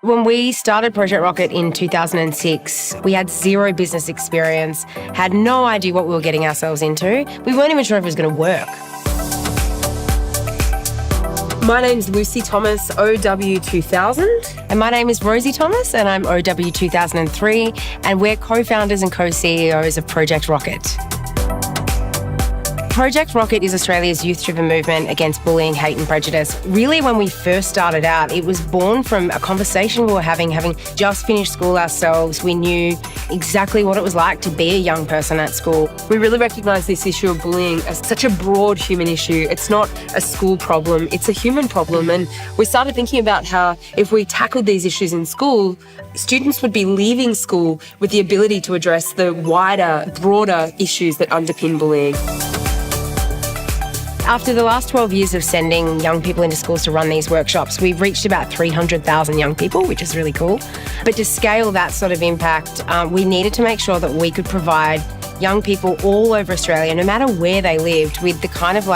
When we started Project Rockit in 2006, we had zero business experience, had no idea what we were getting ourselves into. We weren't even sure if it was going to work. My name's Lucy Thomas, OW2000. And my name is Rosie Thomas, and I'm OW2003, and we're co-founders and co-CEOs of Project Rockit. Project Rockit is Australia's youth-driven movement against bullying, hate and prejudice. Really, when we first started out, it was born from a conversation we were having just finished school ourselves. We knew exactly what it was like to be a young person at school. We really recognise this issue of bullying as such a broad human issue. It's not a school problem, it's a human problem. And we started thinking about how if we tackled these issues in school, students would be leaving school with the ability to address the wider, broader issues that underpin bullying. After the last 12 years of sending young people into schools to run these workshops, we've reached about 300,000 young people, which is really cool. But to scale that sort of impact, we needed to make sure that we could provide young people all over Australia, no matter where they lived, with the kind of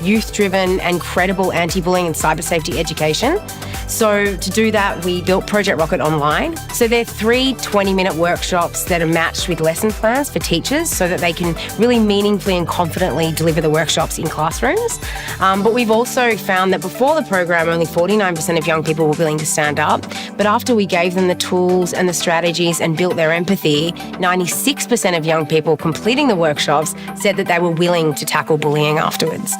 youth-driven and credible anti-bullying and cyber safety education. So to do that, we built Project Rockit online. So they're 3 20-minute workshops that are matched with lesson plans for teachers so that they can really meaningfully and confidently deliver the workshops in classrooms. But we've also found that before the program, only 49% of young people were willing to stand up. But after we gave them the tools and the strategies and built their empathy, 96% of young people completing the workshops said that they were willing to tackle bullying afterwards.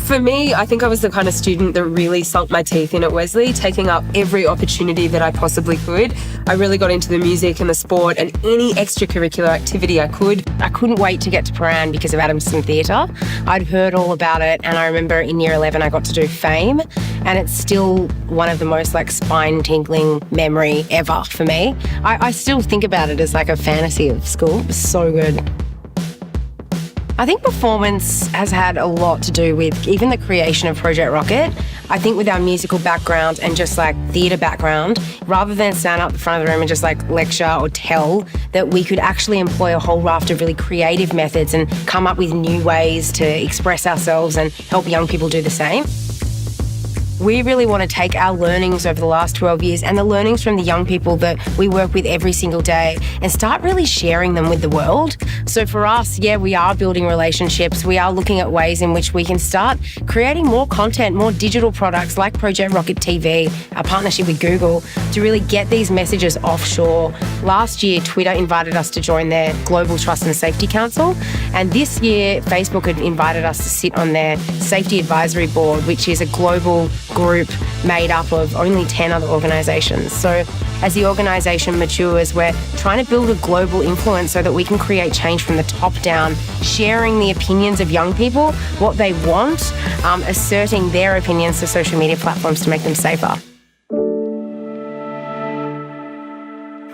For me, I think I was the kind of student that really sunk my teeth in at Wesley, taking up every opportunity that I possibly could. I really got into the music and the sport and any extracurricular activity I could. I couldn't wait to get to Paran because of Adamson Theatre. I'd heard all about it, and I remember in year 11 I got to do Fame, and it's still one of the most spine-tingling memory ever for me. I still think about it as a fantasy of school. It was so good. I think performance has had a lot to do with even the creation of Project Rockit. I think with our musical background and just theatre background, rather than stand up the front of the room and just lecture or tell, that we could actually employ a whole raft of really creative methods and come up with new ways to express ourselves and help young people do the same. We really want to take our learnings over the last 12 years and the learnings from the young people that we work with every single day and start really sharing them with the world. So for us, we are building relationships. We are looking at ways in which we can start creating more content, more digital products like Project Rockit TV, our partnership with Google, to really get these messages offshore. Last year, Twitter invited us to join their Global Trust and Safety Council. And this year, Facebook had invited us to sit on their Safety Advisory Board, which is a global group made up of only 10 other organisations. So as the organisation matures, we're trying to build a global influence so that we can create change from the top down, sharing the opinions of young people, what they want, asserting their opinions to social media platforms to make them safer.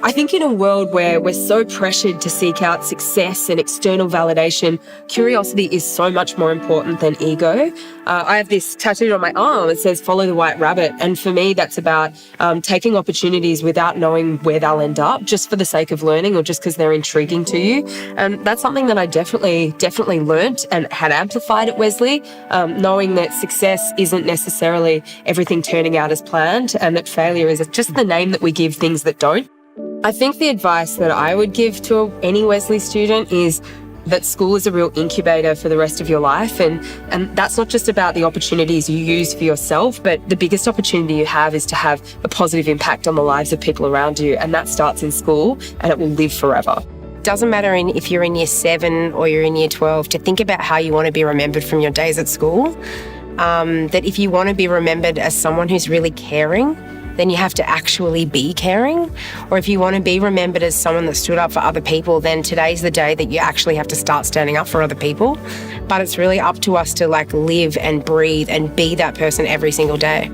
I think in a world where we're so pressured to seek out success and external validation, curiosity is so much more important than ego. I have this tattooed on my arm that says, "Follow the white rabbit." And for me, that's about taking opportunities without knowing where they'll end up, just for the sake of learning or just because they're intriguing to you. And that's something that I definitely learnt and had amplified at Wesley, knowing that success isn't necessarily everything turning out as planned, and that failure is just the name that we give things that don't. I think the advice that I would give to any Wesley student is that school is a real incubator for the rest of your life. And that's not just about the opportunities you use for yourself, but the biggest opportunity you have is to have a positive impact on the lives of people around you. And that starts in school, and it will live forever. Doesn't matter if you're in year 7 or you're in year 12, to think about how you want to be remembered from your days at school. That if you want to be remembered as someone who's really caring, then you have to actually be caring. Or if you want to be remembered as someone that stood up for other people, then today's the day that you actually have to start standing up for other people. But it's really up to us to live and breathe and be that person every single day.